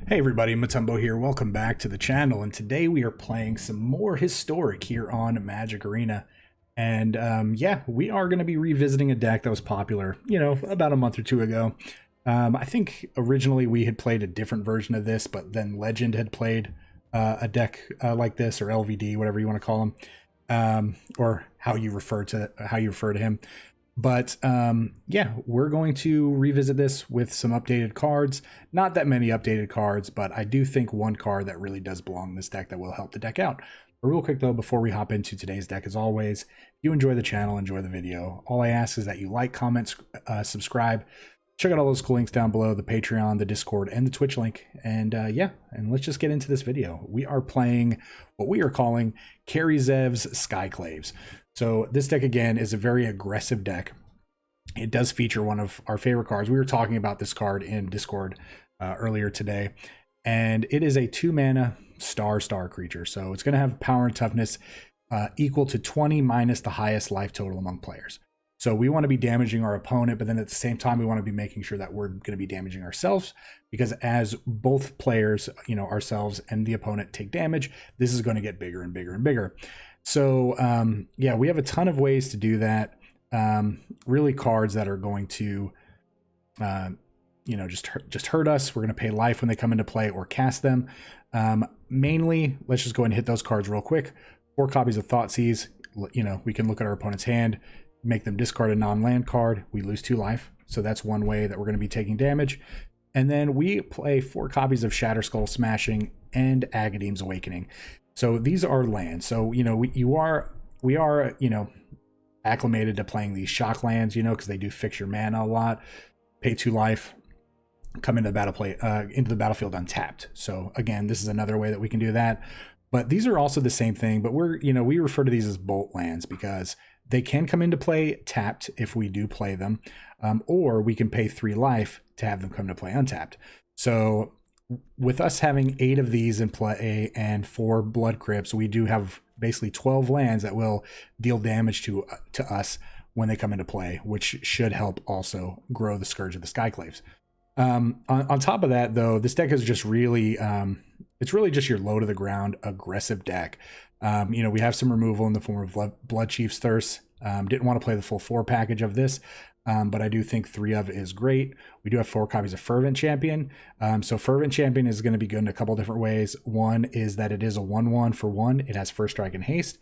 Hey everybody, Matumbo here. Welcome back to the channel, and today we are playing some more Historic here on Magic Arena. And yeah, we are going to be revisiting a deck that was popular, about a month or two ago. I think originally we had played a different version of this, but then Legend had played a deck like this, or LVD, whatever you want to call him, or how you refer to him. But yeah, we're going to revisit this with some updated cards. Not that many updated cards, but I do think one card that really does belong in this deck that will help the deck out. But real quick though, before we hop into today's deck, as always, if you enjoy the channel, enjoy the video, all I ask is that you like, comment, subscribe, check out all those cool links down below, the Patreon, the Discord, and the Twitch link. And yeah, and let's just get into this video. We are playing what we are calling Kari Zev's SkyClaves. So this deck, again, is a very aggressive deck. It does feature one of our favorite cards. We were talking about this card in Discord earlier today, and it is a 2-mana star creature. So it's going to have power and toughness equal to 20 minus the highest life total among players. So we want to be damaging our opponent, but then at the same time, we want to be making sure that we're going to be damaging ourselves, because as both players, ourselves and the opponent, take damage, this is going to get bigger and bigger and bigger. So yeah, we have a ton of ways to do that. Really cards that are going to, just hurt us. We're going to pay life when they come into play or cast them. Mainly, let's just go ahead and hit those cards real quick. 4 copies of Thoughtseize. We can look at our opponent's hand, make them discard a non-land card. We lose 2 life. So that's one way that we're going to be taking damage. And then we play 4 copies of Shatterskull Smashing and Agadeem's Awakening. So these are lands. So, we are acclimated to playing these shock lands, because they do fix your mana a lot. Pay 2 life, come into the battlefield untapped. So again, this is another way that we can do that. But these are also the same thing, but we refer to these as bolt lands because they can come into play tapped if we do play them, or we can pay 3 life to have them come to play untapped. So with us having 8 of these in play and 4 Blood Crypts, we do have basically 12 lands that will deal damage to us when they come into play, which should help also grow the Scourge of the SkyClaves. On top of that, though, this deck is just really, it's really just your low to the ground aggressive deck. We have some removal in the form of Bloodchief's Thirst. Didn't want to play the full 4 package of this, but I do think 3 of it is great. We do have 4 copies of Fervent Champion. So Fervent Champion is going to be good in a couple different ways. One is that it is a 1/1 for 1. It has First Strike and Haste.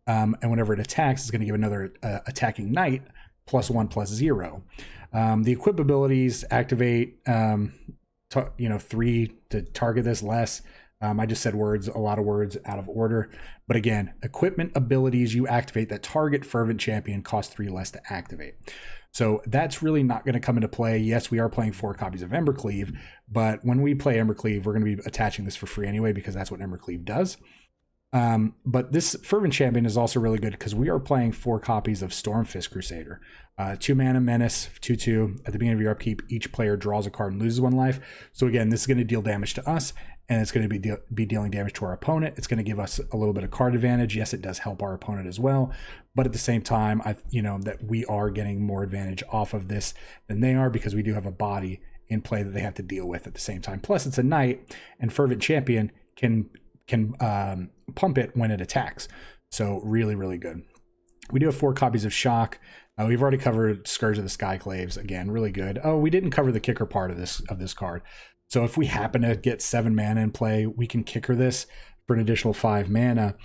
And whenever it attacks, it's going to give another attacking knight +1/+0. The equip abilities activate, 3 to target this less. I just said a lot of words out of order. But again, equipment abilities you activate that target Fervent Champion cost 3 less to activate. So that's really not going to come into play. Yes, we are playing 4 copies of Embercleave, but when we play Embercleave, we're going to be attaching this for free anyway, because that's what Embercleave does. But this Fervent Champion is also really good because we are playing 4 copies of Stormfist Crusader. 2-mana menace, 2/2. At the beginning of your upkeep, each player draws a card and loses 1 life. So again, this is going to deal damage to us, and it's going to be dealing damage to our opponent. It's going to give us a little bit of card advantage. Yes, it does help our opponent as well, but at the same time, that we are getting more advantage off of this than they are, because we do have a body in play that they have to deal with at the same time. Plus, it's a knight, and Fervent Champion can pump it when it attacks. So really, really good. We do have 4 copies of Shock. We've already covered Scourge of the SkyClaves. Again, really good. Oh, we didn't cover the kicker part of this card. So if we happen to get 7 mana in play, we can kicker this for an additional 5 mana.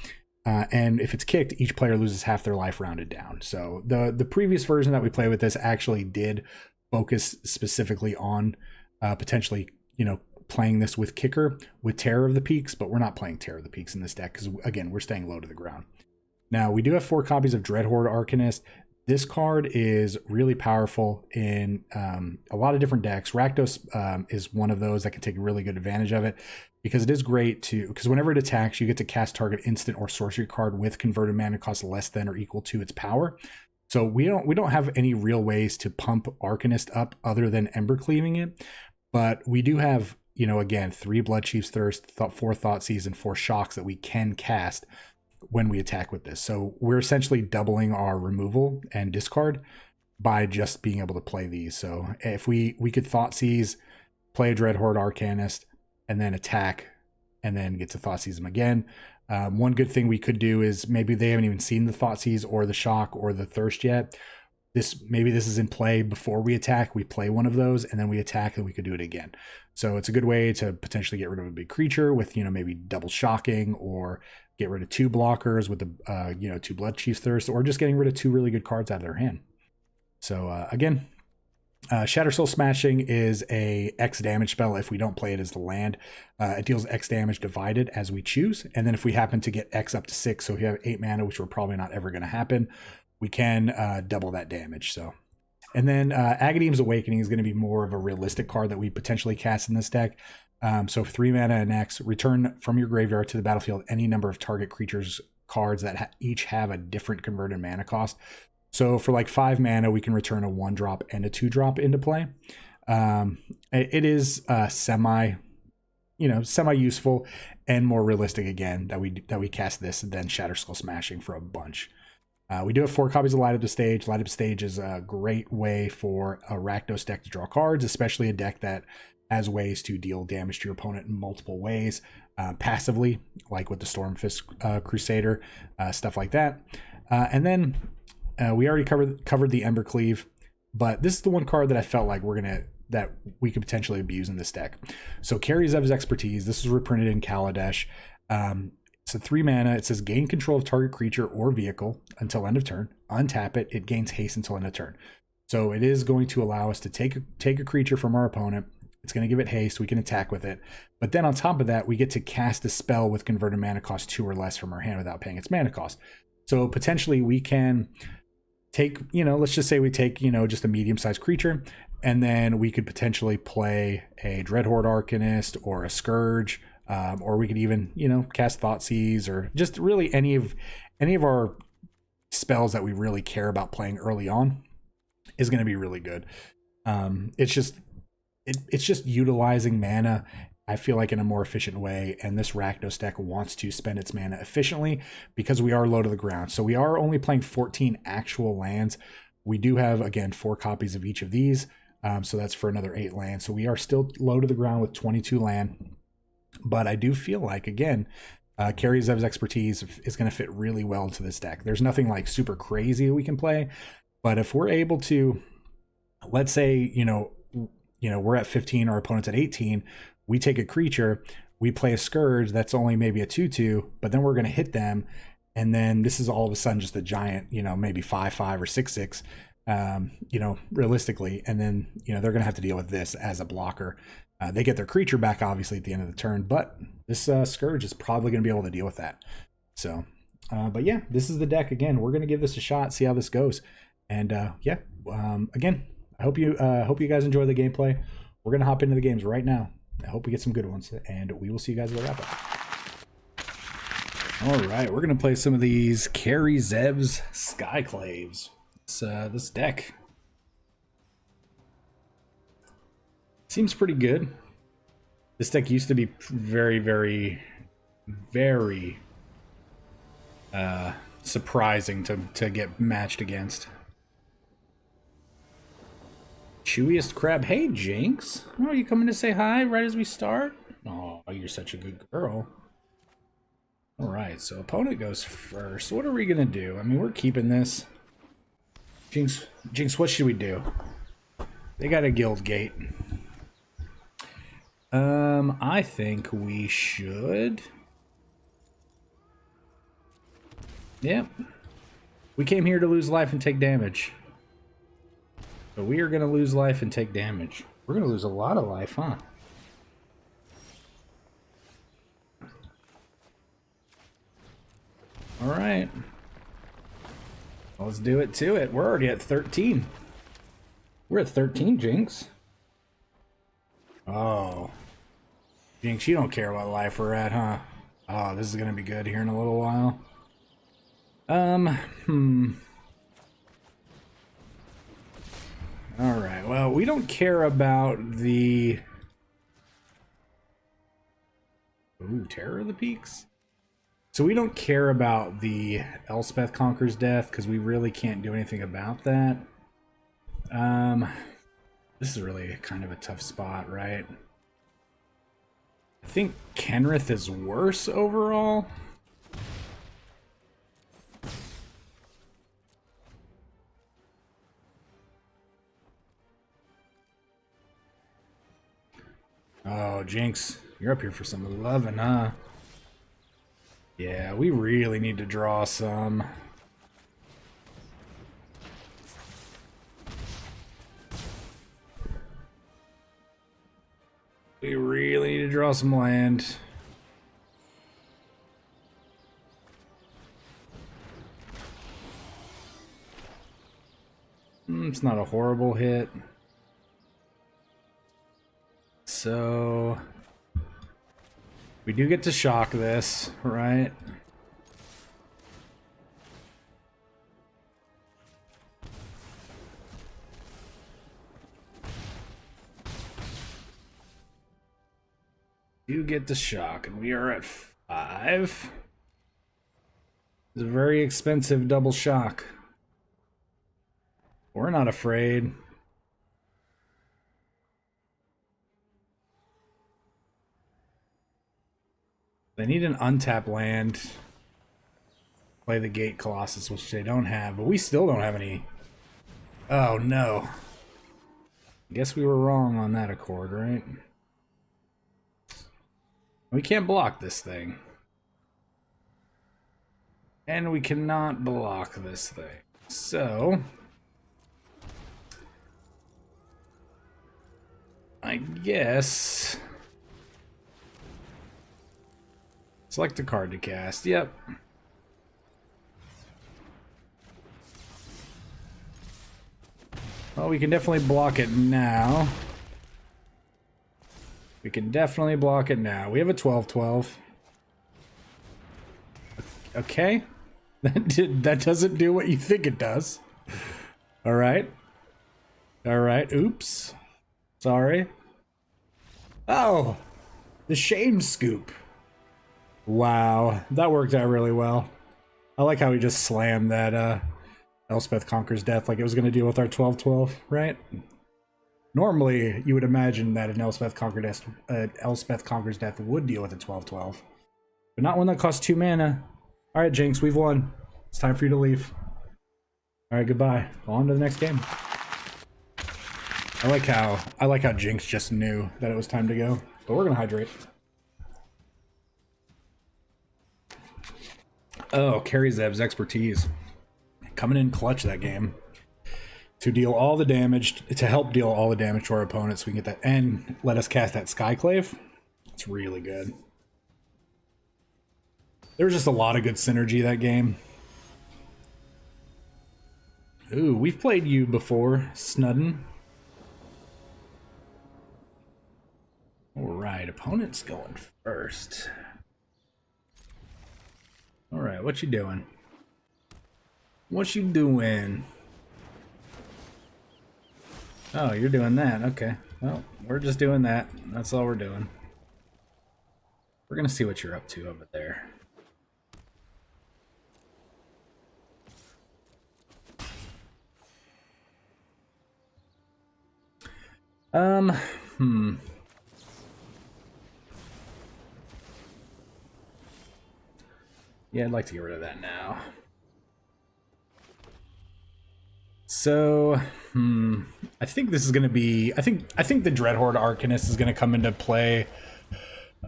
And if it's kicked, each player loses half their life rounded down. So the previous version that we played with this actually did focus specifically on potentially, playing this with kicker with Terror of the Peaks, but we're not playing Terror of the Peaks in this deck because, again, we're staying low to the ground. Now, we do have 4 copies of Dreadhorde Arcanist. This card is really powerful in a lot of different decks. Rakdos is one of those that can take really good advantage of it, because it is great because whenever it attacks, you get to cast target instant or sorcery card with converted mana cost less than or equal to its power. So we don't have any real ways to pump Arcanist up other than Embercleaving it, but we do have, again, 3 Bloodchief's Thirst, 4 Thoughtseize, and 4 Shocks that we can cast when we attack with this. So we're essentially doubling our removal and discard by just being able to play these. So if we could Thoughtseize, play a Dreadhorde Arcanist, and then attack, and then get to Thoughtseize them again. One good thing we could do is maybe they haven't even seen the Thoughtseize or the Shock or the Thirst yet. Maybe this is in play before we attack. We play one of those and then we attack, and we could do it again. So it's a good way to potentially get rid of a big creature with, maybe double shocking, or get rid of 2 blockers with the 2 Bloodchief Thirst, or just getting rid of 2 really good cards out of their hand. So again, Shatterskull Smashing is a X damage spell if we don't play it as the land. It deals X damage divided as we choose, and then if we happen to get X up to 6, so if you have 8 mana, which we're probably not ever going to happen, we can double that damage. So, and then Agadeem's Awakening is going to be more of a realistic card that we potentially cast in this deck. So 3 mana and X, return from your graveyard to the battlefield any number of target creatures cards that each have a different converted mana cost. So for like 5 mana, we can return a 1-drop and a 2-drop into play. It is semi useful and more realistic again that we cast this than Shatterskull Smashing for a bunch. We do have 4 copies of Light Up the Stage. Light Up the Stage is a great way for a Rakdos deck to draw cards, especially a deck that has ways to deal damage to your opponent in multiple ways, passively, like with the Stormfist Crusader, stuff like that. And then we already covered the Embercleave, but this is the one card that I felt like that we could potentially abuse in this deck. So Kari Zev's Expertise. This was reprinted in Kaladesh. It's a 3 mana. It says gain control of target creature or vehicle until end of turn. Untap it. It gains haste until end of turn. So it is going to allow us to take a creature from our opponent. It's going to give it haste. We can attack with it. But then on top of that, we get to cast a spell with converted mana cost 2 or less from our hand without paying its mana cost. So potentially we can take, let's just say we take, just a medium-sized creature, and then we could potentially play a Dreadhorde Arcanist or a Scourge, or we could even, cast Thoughtseize, or just really any of our spells that we really care about playing early on is going to be really good. It's just utilizing mana, I feel like, in a more efficient way, and this Rakdos deck wants to spend its mana efficiently because we are low to the ground. So we are only playing 14 actual lands. We do have, again, 4 copies of each of these, so that's for another 8 lands. So we are still low to the ground with 22 land, but I do feel like, again, Kari Zev's Expertise is going to fit really well into this deck. There's nothing like super crazy we can play, but if we're able to, let's say, we're at 15, our opponent's at 18, we take a creature, we play a Scourge that's only maybe a 2/2, but then we're going to hit them, and then this is all of a sudden just a giant, maybe 5/5 or 6/6, realistically, and then, they're going to have to deal with this as a blocker. They get their creature back, obviously, at the end of the turn, but this Scourge is probably going to be able to deal with that. So, but yeah, this is the deck. Again, we're going to give this a shot, see how this goes. And again, I hope you guys enjoy the gameplay. We're going to hop into the games right now. I hope we get some good ones, and we will see you guys at the wrap up. All right, we're going to play some of these Kari Zev's SkyClaves. This deck seems pretty good. This deck used to be very, very, very surprising to get matched against. Chewiest Crab. Hey, Jinx. Oh, you coming to say hi right as we start? Oh, you're such a good girl. All right, so opponent goes first. What are we going to do? I mean, we're keeping this. Jinx, what should we do? They got a guild gate. I think we should. Yep. We came here to lose life and take damage. But we are going to lose life and take damage. We're going to lose a lot of life, huh? All right. Let's do it to it. We're already at 13. We're at 13, Jinx. Oh. Jinx, you don't care what life we're at, huh? Oh, this is going to be good here in a little while. All right, well, we don't care about the... Ooh, Terror of the Peaks? So we don't care about the Elspeth Conqueror's Death, because we really can't do anything about that. This is really kind of a tough spot, right? I think Kenrith is worse overall. Oh, Jinx, you're up here for some loving, huh? Yeah, we really need to draw some. We really need to draw some land. It's not a horrible hit. So we do get to shock this, right? Do get the shock, and we are at 5. It's a very expensive double shock. We're not afraid. They need an untap land. Play the Gate Colossus, which they don't have, but we still don't have any. Oh no. Guess we were wrong on that accord, right? We can't block this thing. And we cannot block this thing. So I guess select a card to cast. Yep. Well, we can definitely block it now. We can definitely block it now. We have a 12/12. Okay. That doesn't do what you think it does. All right. All right. Oops. Sorry. Oh, the shame scoop. Wow, that worked out really well. I like how he just slammed that Elspeth Conquers Death like it was going to deal with our 12/12, right? Normally, you would imagine that an Elspeth Conquers Death would deal with a 12/12, but not one that costs 2 mana. All right, Jinx, we've won. It's time for you to leave. All right, goodbye. On to the next game. I like how Jinx just knew that it was time to go, but we're gonna hydrate. Oh, Kari Zev's expertise. Coming in clutch that game. To deal all the damage, to help deal all the damage to our opponents, so we can get that, and let us cast that SkyClave. It's really good. There was just a lot of good synergy that game. Ooh, we've played you before, Snudden. Alright, opponent's going first. Alright, what you doing? What you doing? Oh, you're doing that. Okay. Well, we're just doing that. That's all we're doing. We're gonna see what you're up to over there. Yeah, I'd like to get rid of that now. So, I think this is going to be... I think the Dreadhorde Arcanist is going to come into play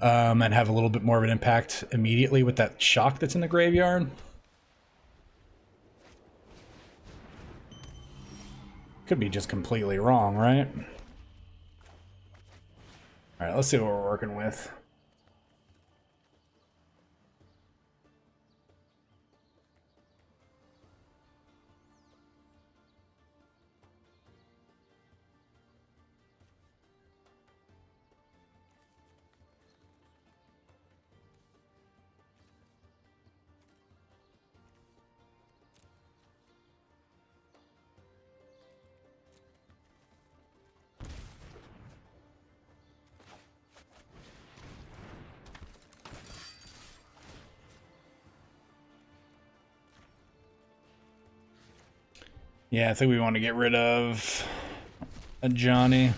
and have a little bit more of an impact immediately with that shock that's in the graveyard. Could be just completely wrong, right? Alright, let's see what we're working with. Yeah, I think we want to get rid of a Johnny.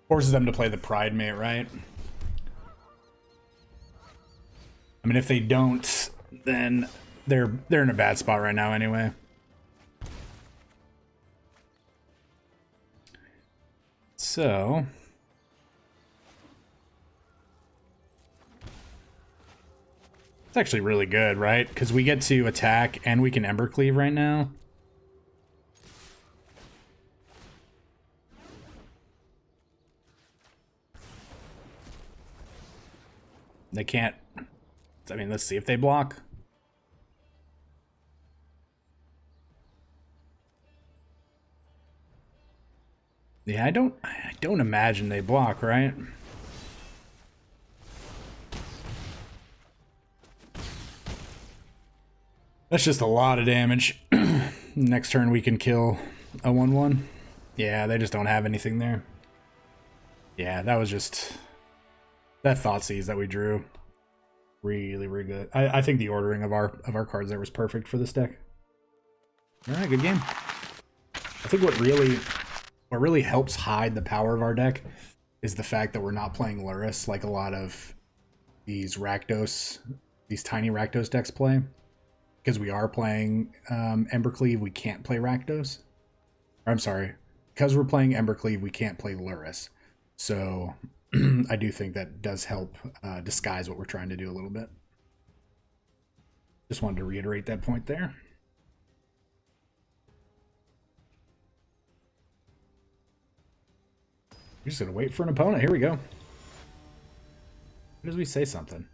Forces them to play the Pride Mate, right? I mean, if they don't, then they're in a bad spot right now anyway. So it's actually really good, right? Because we get to attack and we can Embercleave right now. They can't. I mean, let's see if they block. Yeah, I don't imagine they block, right? That's just a lot of damage. Next turn we can kill a 1/1. Yeah, they just don't have anything there. Yeah, that was just that Thoughtseize that we drew. Really, really good. I think the ordering of our cards there was perfect for this deck. All right, good game. I think what really helps hide the power of our deck is the fact that we're not playing Lurrus like a lot of these Rakdos, these tiny Rakdos decks play. Because we are playing Embercleave, we can't play Rakdos. Or, I'm sorry, because we're playing Embercleave, we can't play Lurrus. So I do think that does help disguise what we're trying to do a little bit. Just wanted to reiterate that point there. We're just gonna wait for an opponent. Here we go. What does we say something?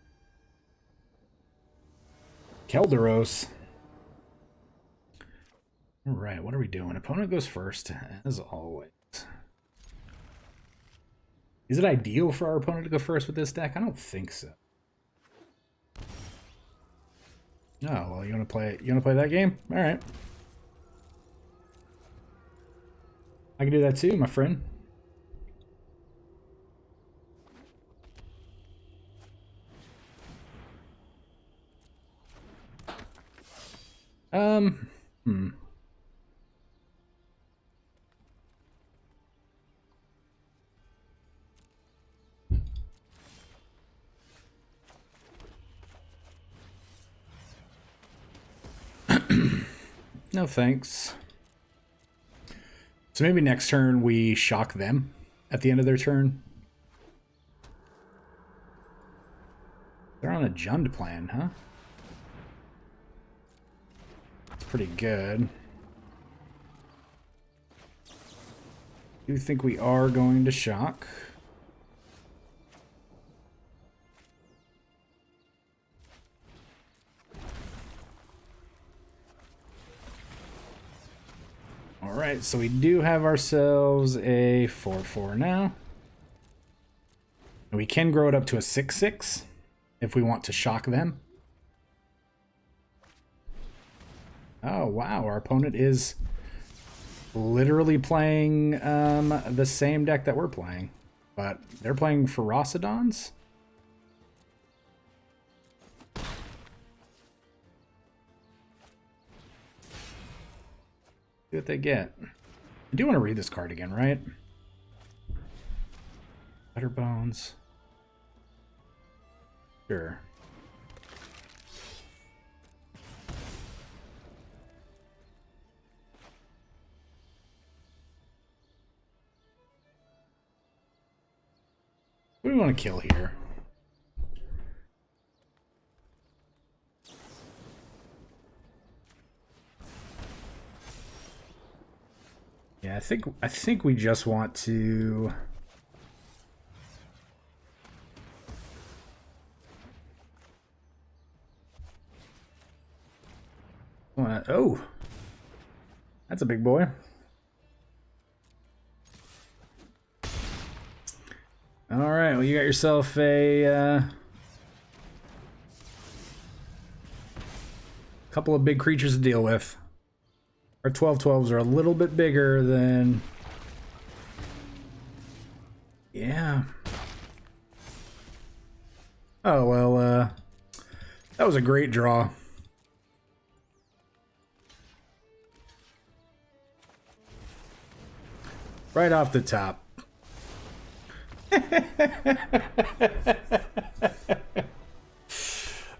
Kelderos. All right, what are we doing? Opponent goes first, as always. Is it ideal for our opponent to go first with this deck? I don't think so. Oh, well, you want to play that game? All right. I can do that too, my friend. No thanks. So maybe next turn we shock them at the end of their turn. They're on a Jund plan, huh? It's pretty good. I do think we are going to shock. Alright, so we do have ourselves a 4/4 now. And we can grow it up to a 6/6 if we want to shock them. Oh, wow, our opponent is literally playing the same deck that we're playing. But they're playing Ferocidons? See what they get. I do want to read this card again, right? Better Bones. Sure. What do we want to kill here? Yeah, I think we just want to oh, that's a big boy. All right, well, you got yourself a couple of big creatures to deal with. Our 12/12s are a little bit bigger than... Yeah. Oh, well, that was a great draw. Right off the top.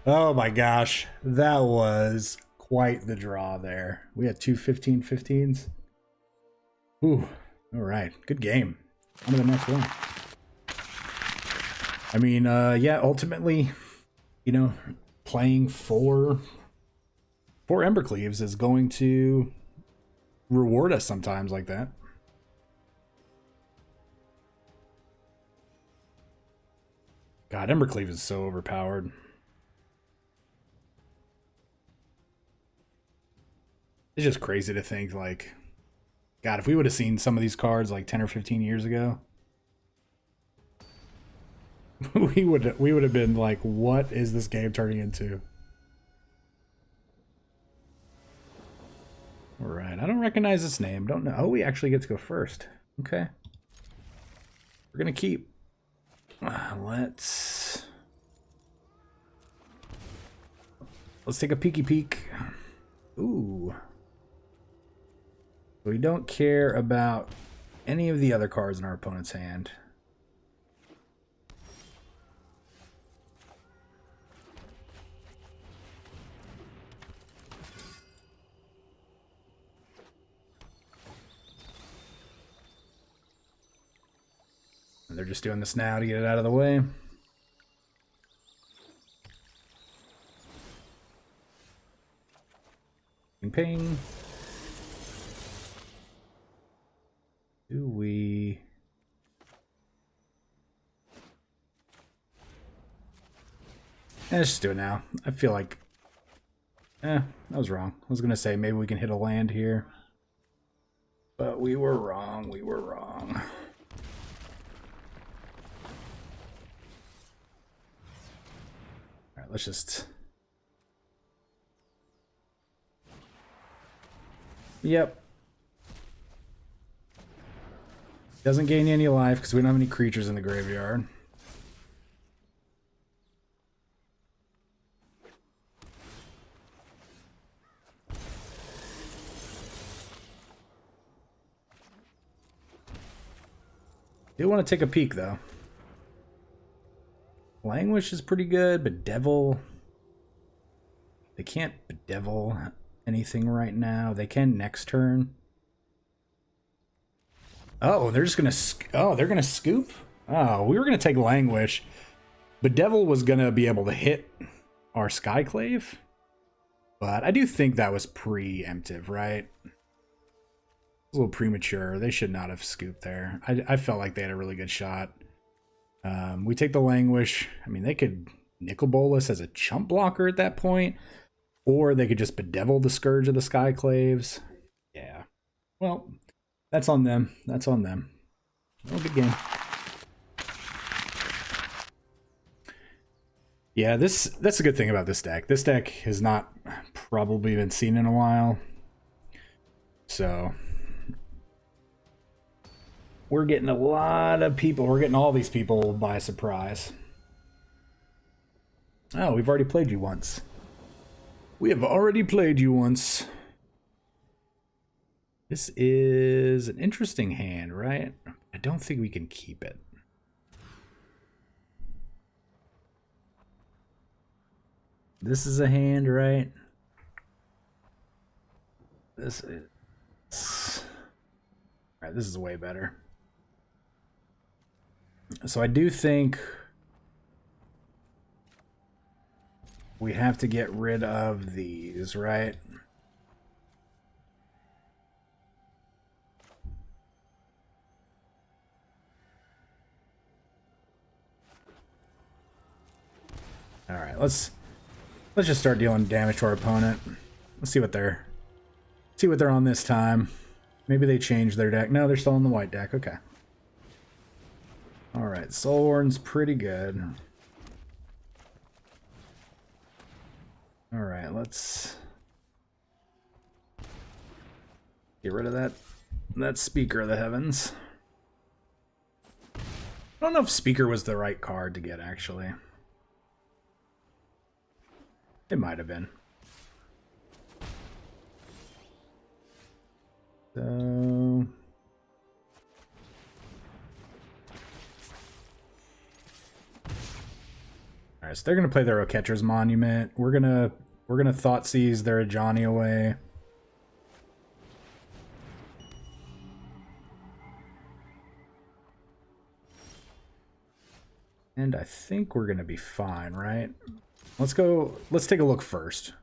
Oh my gosh, that was quite the draw there. We had two 15-15s. Ooh, all right, good game. On to the next one. I mean, yeah, ultimately, you know, playing four Embercleaves is going to reward us sometimes like that. God, Embercleave is so overpowered. It's just crazy to think, like, God, if we would have seen some of these cards like 10 or 15 years ago, we would have been like, what is this game turning into? All right, I don't recognize this name. Don't know. Oh, we actually get to go first. Okay. We're going to keep. Let's take a peeky peek. Ooh. We don't care about any of the other cards in our opponent's hand. And they're just doing this now to get it out of the way. Ping, ping. Do we... Let's just do it now. I feel like... that was wrong. I was going to say maybe we can hit a land here. But we were wrong. We were wrong. Alright, let's just... Yep. Doesn't gain any life because we don't have any creatures in the graveyard. Do want to take a peek though. Languish is pretty good, but Devil... They can't bedevil anything right now. They can next turn. Oh, they're just gonna... they're gonna scoop? Oh, we were gonna take Languish. Bedevil was gonna be able to hit our SkyClave. But I do think that was preemptive, right? It was a little premature. They should not have scooped there. I felt like they had a really good shot. We take the Languish. I mean, they could Nicol Bowl us as a chump blocker at that point. Or they could just bedevil the Scourge of the SkyClaves. Yeah. Well, that's on them. That's on them. Oh, good game. Yeah, that's a good thing about this deck. This deck has not probably been seen in a while. So we're getting a lot of people. We're getting all these people by surprise. Oh, we've already played you once. We have already played you once. This is an interesting hand, right? I don't think we can keep it. This is a hand, right? This is... Alright, this is way better. So I do think we have to get rid of these, right? All right, let's just start dealing damage to our opponent. Let's see what they're on this time. Maybe they changed their deck. No, they're still on the white deck. Okay. All right, Soulwarden's pretty good. All right, let's get rid of that Speaker of the Heavens. I don't know if Speaker was the right card to get, actually. It might have been. So All right, so they're gonna play their Oketcher's Monument. We're gonna Thoughtseize their Johnny away. And I think we're gonna be fine, right? Let's take a look first.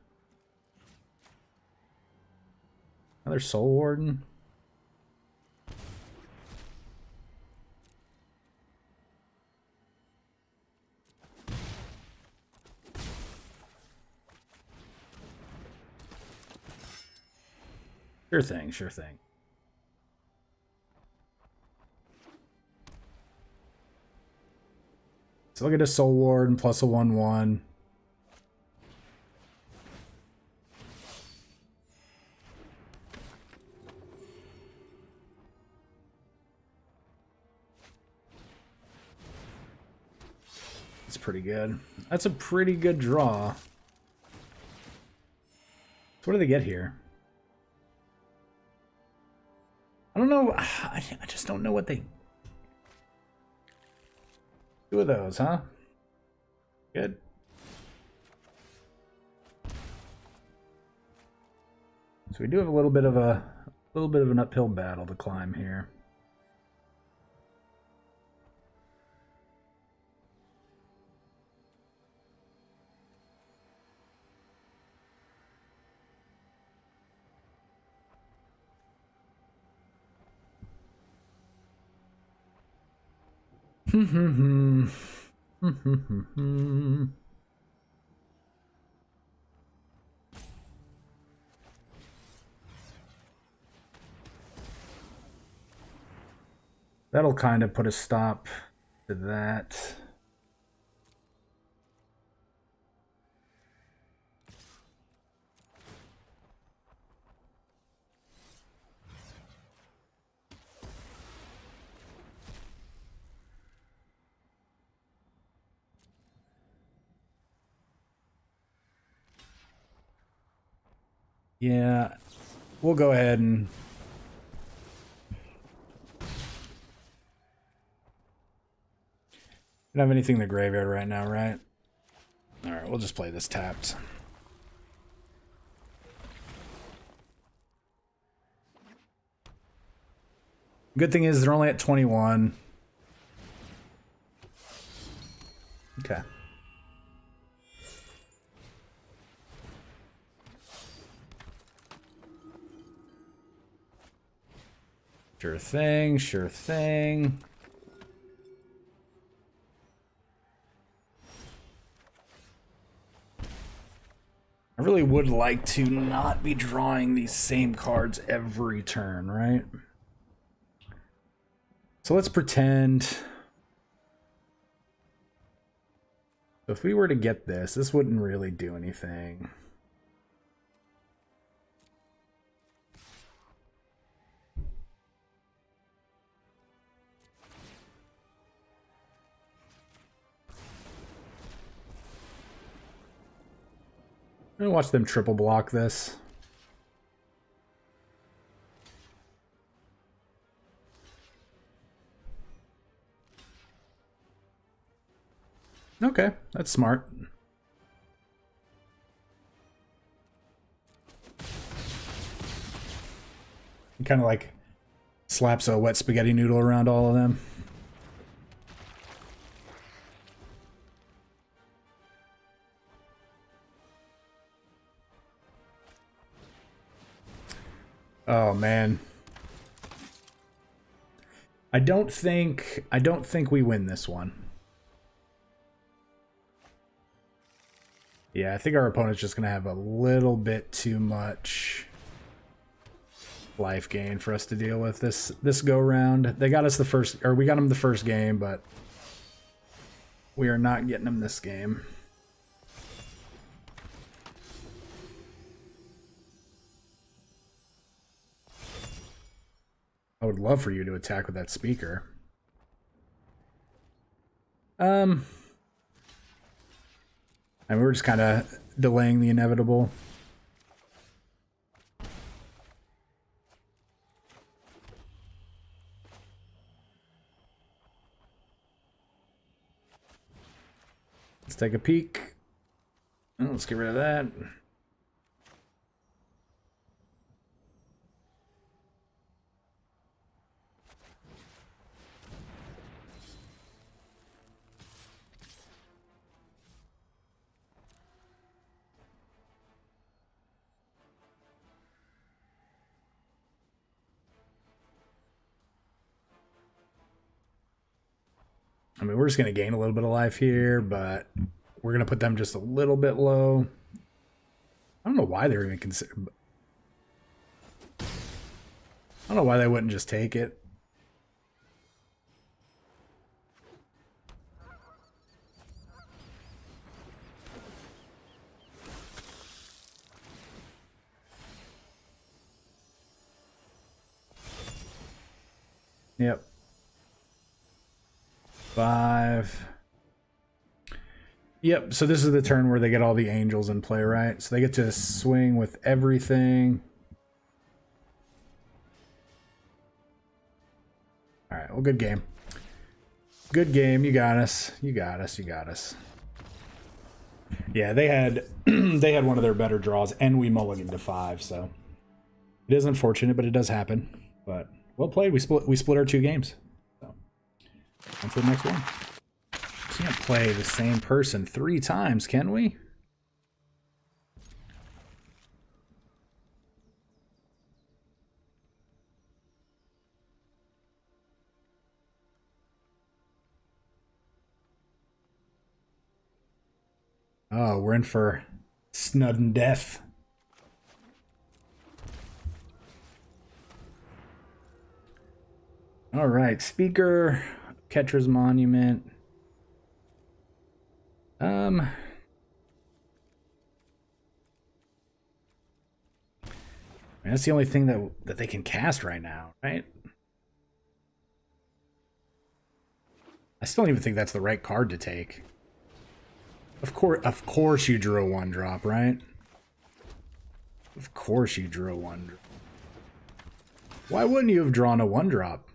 Another Soul Warden. Sure thing, sure thing. So look at a Soul Warden plus a 1/1. That's pretty good. That's a pretty good draw. So what do they get here? I don't know. I just don't know what they... Two of those, huh? Good. So we do have a little bit of an uphill battle to climb here. That'll kind of put a stop to that. Yeah, we'll go ahead and... Don't have anything in the graveyard right now, right? Alright, we'll just play this tapped. Good thing is they're only at 21. Okay. Sure thing, sure thing. I really would like to not be drawing these same cards every turn, right? So let's pretend. So if we were to get this, this wouldn't really do anything. I'm gonna watch them triple block this. Okay, that's smart. He kind of like slaps a wet spaghetti noodle around all of them. Oh man. I don't think we win this one. Yeah, I think our opponent's just gonna have a little bit too much life gain for us to deal with this go round. They got us the first, or we got them the first game, but we are not getting them this game. I would love for you to attack with that speaker. And we're just kind of delaying the inevitable. Let's take a peek. Oh, let's get rid of that. I mean, we're just going to gain a little bit of life here, but we're going to put them just a little bit low. I don't know why they're even considering. I don't know why they wouldn't just take it. Yep. 5. Yep, so this is the turn where they get all the angels in play, right? So they get to swing with everything. All right, well, good game. Good game. You got us. You got us. You got us. Yeah, they had they had one of their better draws, and we mulliganed to 5, so it is unfortunate, but it does happen. But well played. We split our 2 games. So on to the next one. Can't play the same person 3 times, can we? Oh, we're in for Snudden Death. All right, Speaker, Catcher's Monument. That's the only thing that they can cast right now, right? I still don't even think that's the right card to take. Of course you drew a 1-drop, right? Of course you drew a 1-drop. Why wouldn't you have drawn a 1-drop?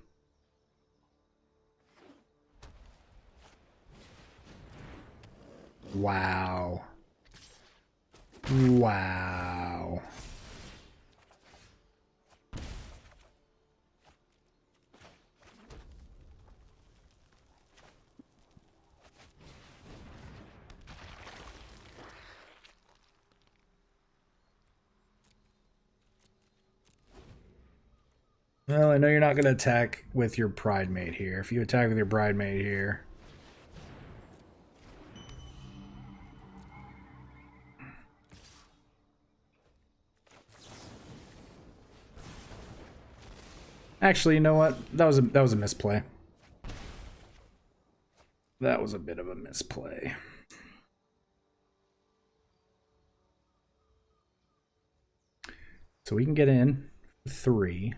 Wow. Wow. Well, I know you're not going to attack with your Pridemate here. If you attack with your Pridemate here... Actually, you know what? That was a misplay. That was a bit of a misplay. So we can get in 3.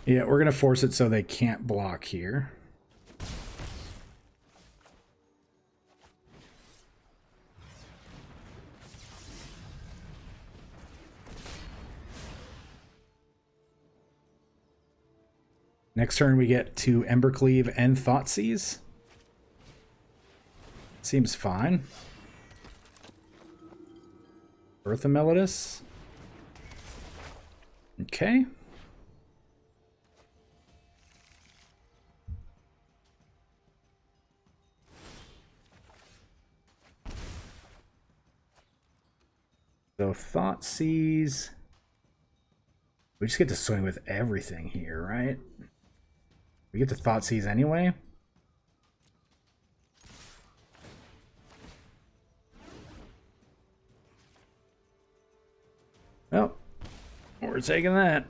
Yeah, we're going to force it so they can't block here. Next turn we get to Embercleave and Thoughtseize. Seems fine. Earthamelodus. Okay. So Thoughtseize. We just get to swing with everything here, right? We get to Thoughtseize anyway. Well, we're taking that.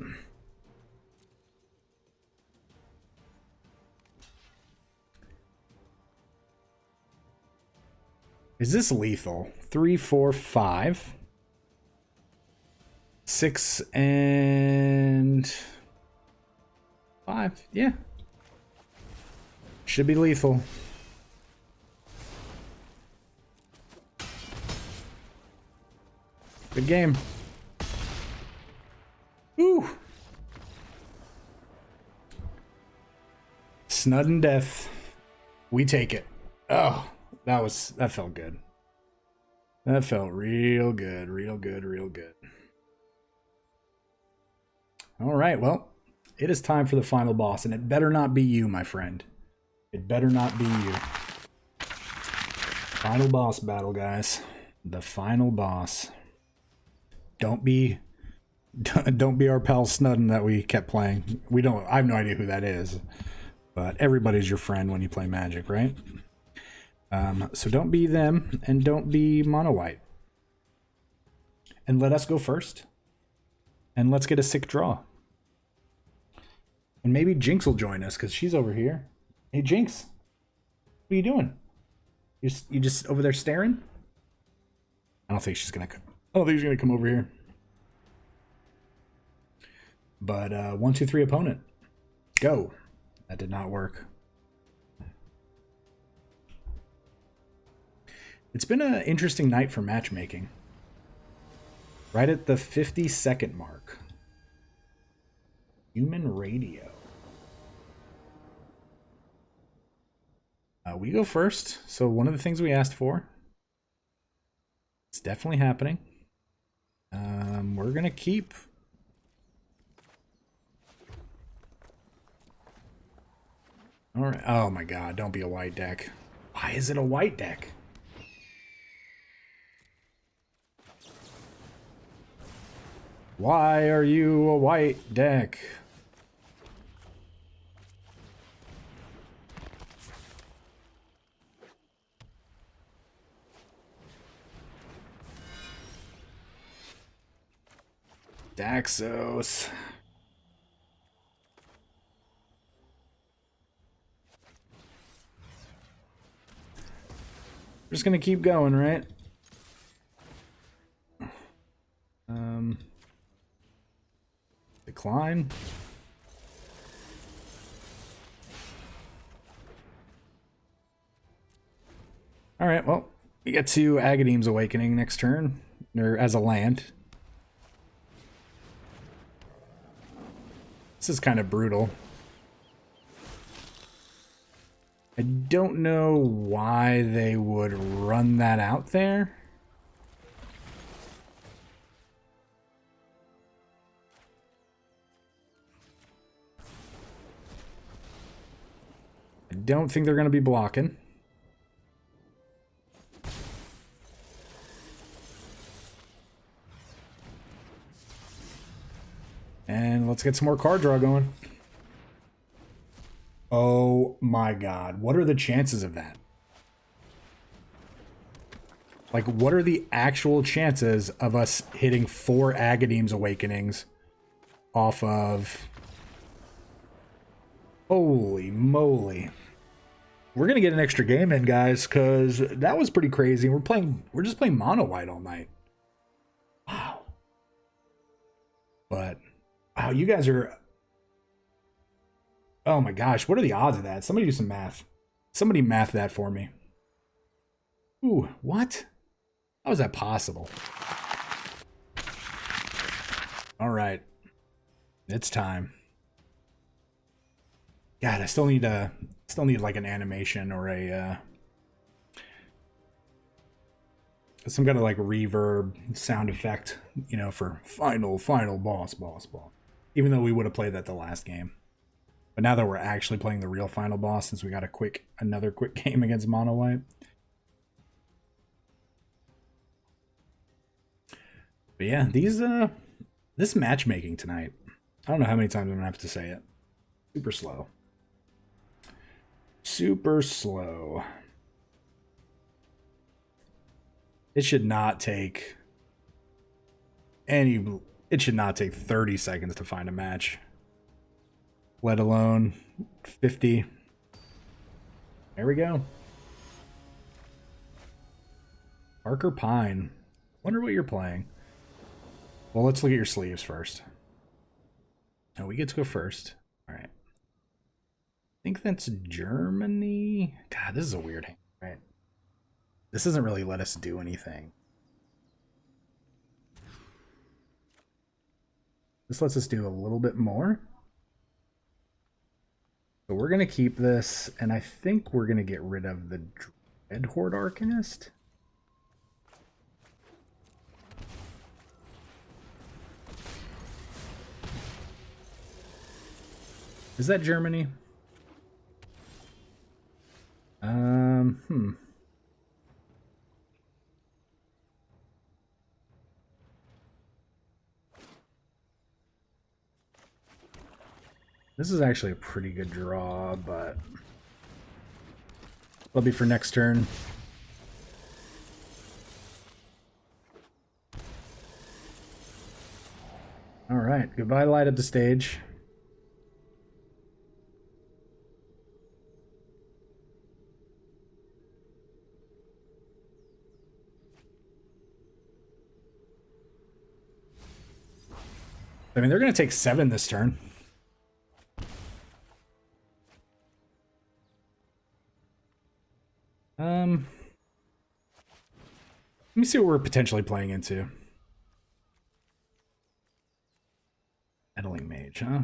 Is this lethal? 3, 4, 5. 6 and 5. Yeah. Should be lethal. Good game. Woo! Snudden Death. We take it. Oh, that felt good. That felt real good, real good, real good. All right, well, it is time for the final boss, and it better not be you, my friend. It better not be you. Final boss battle, guys. The final boss. Don't be our pal Snudden that we kept playing. I have no idea who that is, but everybody's your friend when you play Magic, right? So don't be them, and don't be mono white. And let us go first. And let's get a sick draw. And maybe Jinx will join us, because she's over here. Hey, Jinx. What are you doing? You just over there staring? I don't think she's going to come. I don't think she's going to come over here. But 1, 2, 3 opponent. Go. That did not work. It's been an interesting night for matchmaking. Right at the 50-second mark. Human radio. We go first. So one of the things we asked for. It's definitely happening. We're going to keep... All right. Oh my god, don't be a white deck. Why is it a white deck? Why are you a white deck? Daxos. We're just gonna keep going, right? Decline. All right, well, we get to Agadeem's Awakening next turn, or as a land. This is kind of brutal. I don't know why they would run that out there. I don't think they're going to be blocking. And let's get some more card draw going. Oh my god. What are the chances of that? Like, what are the actual chances of us hitting 4 Agadeem's Awakenings off of... Holy moly. We're gonna get an extra game in, guys, because that was pretty crazy. We're just playing mono white all night. Wow. But wow, you guys are... Oh my gosh, what are the odds of that? Somebody do some math. Somebody math that for me. Ooh, what? How is that possible? All right. It's time. God, I still need like an animation or a some kind of like reverb sound effect, you know, for final boss. Even though we would have played that the last game. But now that we're actually playing the real final boss, since we got another quick game against mono white. But yeah, this matchmaking tonight, I don't know how many times I'm gonna have to say it. Super slow. Super slow. It should not take 30 seconds to find a match. Let alone 50. There we go. Parker Pine. Wonder what you're playing. Well, let's look at your sleeves first. Oh, we get to go first. All right. I think that's Germany. God, this is a weird hand, right? This doesn't really let us do anything. This lets us do a little bit more. So we're going to keep this, and I think we're going to get rid of the Dreadhorde Arcanist. Is that Germany? This is actually a pretty good draw, but it'll be for next turn. All right, goodbye, light up the stage. I mean, they're going to take 7 this turn. Let me see what we're potentially playing into. Meddling Mage, huh?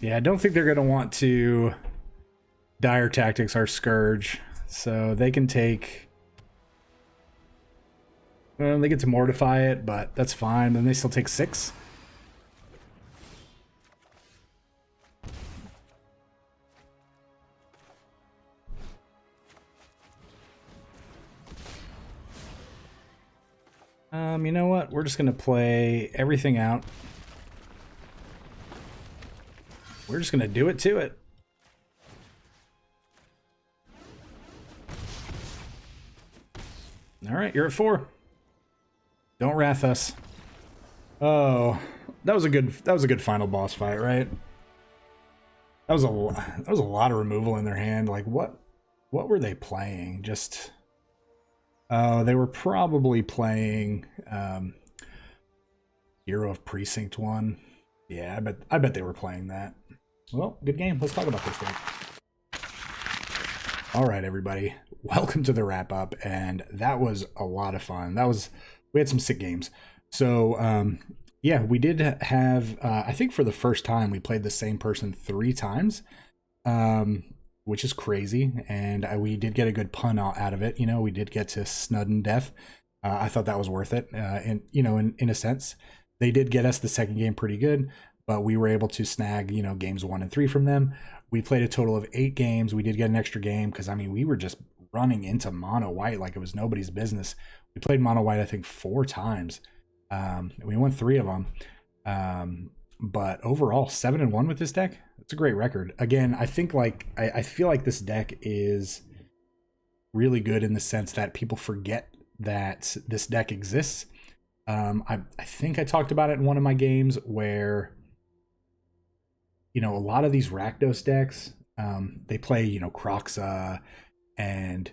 Yeah, I don't think they're going to want to Dire Tactics our Scourge, so they can take... Well, they get to Mortify it, but that's fine. Then they still take 6. You know what? We're just going to play everything out. We're just going to do it to it. All right, you're at 4. Don't wrath us. Oh, that was a good final boss fight, right? That was a lot of removal in their hand. Like what were they playing? Just they were probably playing Hero of Precinct 1. Yeah, I bet they were playing that. Well, good game. Let's talk about this thing. All right, everybody. Welcome to the wrap up, and that was a lot of fun. We had some sick games. So, yeah, we did have, I think for the first time, we played the same person 3 times, which is crazy. And we did get a good pun out of it. You know, we did get to Snudden Death. I thought that was worth it. And, you know, in a sense, they did get us the second game pretty good, but we were able to snag, you know, games 1 and 3 from them. We played a total of 8 games. We did get an extra game because, I mean, we were just running into mono white like it was nobody's business. We played mono white, I think, 4 times. We won 3 of them. But overall, 7-1 with this deck. That's a great record. Again, I think I feel like this deck is really good in the sense that people forget that this deck exists. I think I talked about it in one of my games where, you know, a lot of these Rakdos decks, they play, you know, Kroxa and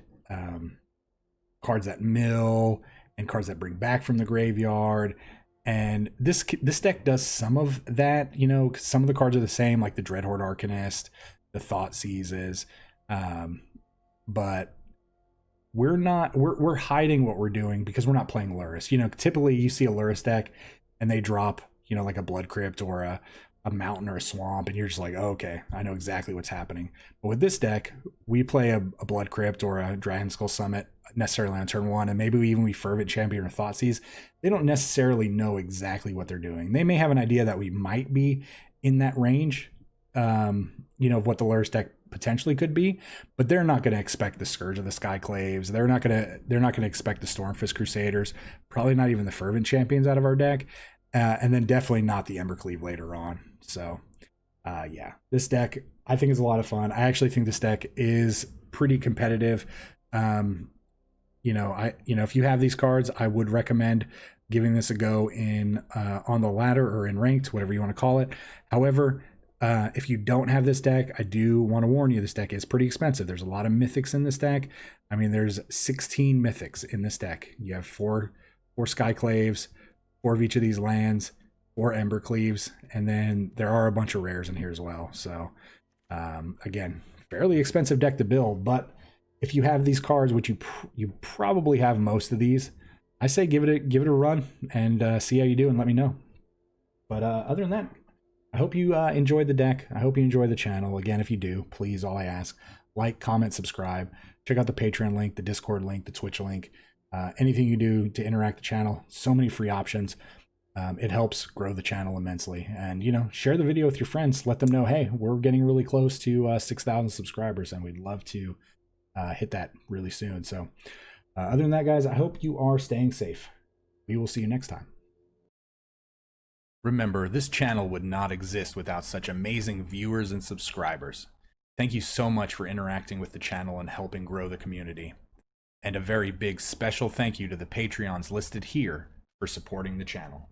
cards that mill and cards that bring back from the graveyard. And this deck does some of that, you know, some of the cards are the same, like the Dreadhorde Arcanist, the Thoughtseizes, but we're hiding what we're doing because we're not playing Lurrus. You know, typically you see a Lurrus deck and they drop, you know, like a Blood Crypt or a mountain or a swamp, and you're just like, oh, okay, I know exactly what's happening. But with this deck, we play a Blood Crypt or a Dragonskull Summit necessarily on turn 1, and maybe we Fervent Champion or Thoughtseize. They don't necessarily know exactly what they're doing. They may have an idea that we might be in that range, you know, of what the Lurrus deck potentially could be, but they're not going to expect the Scourge of the SkyClaves. They're not going to expect the Stormfist Crusaders, probably not even the Fervent Champions out of our deck, and then definitely not the Embercleave later on. So yeah, this deck I think is a lot of fun. I actually think this deck is pretty competitive. If you have these cards, I would recommend giving this a go in on the ladder or in ranked, whatever you want to call it. However, if you don't have this deck, I do want to warn you, this deck is pretty expensive. There's a lot of mythics in this deck. I mean, there's 16 mythics in this deck. You have four SkyClaves, 4 of each of these lands, 4 Embercleaves, and then there are a bunch of rares in here as well. So again, fairly expensive deck to build, but if you have these cards, which you probably have most of these, I say give it a run and see how you do and let me know. But other than that, I hope you enjoyed the deck. I hope you enjoy the channel. Again, if you do, please, all I ask, like, comment, subscribe. Check out the Patreon link, the Discord link, the Twitch link. Anything you do to interact the channel, so many free options. It helps grow the channel immensely. And, share the video with your friends. Let them know, hey, we're getting really close to 6,000 subscribers, and we'd love to hit that really soon. So other than that, guys, I hope you are staying safe. We will see you next time. Remember, this channel would not exist without such amazing viewers and subscribers. Thank you so much for interacting with the channel and helping grow the community. And a very big special thank you to the Patreons listed here for supporting the channel.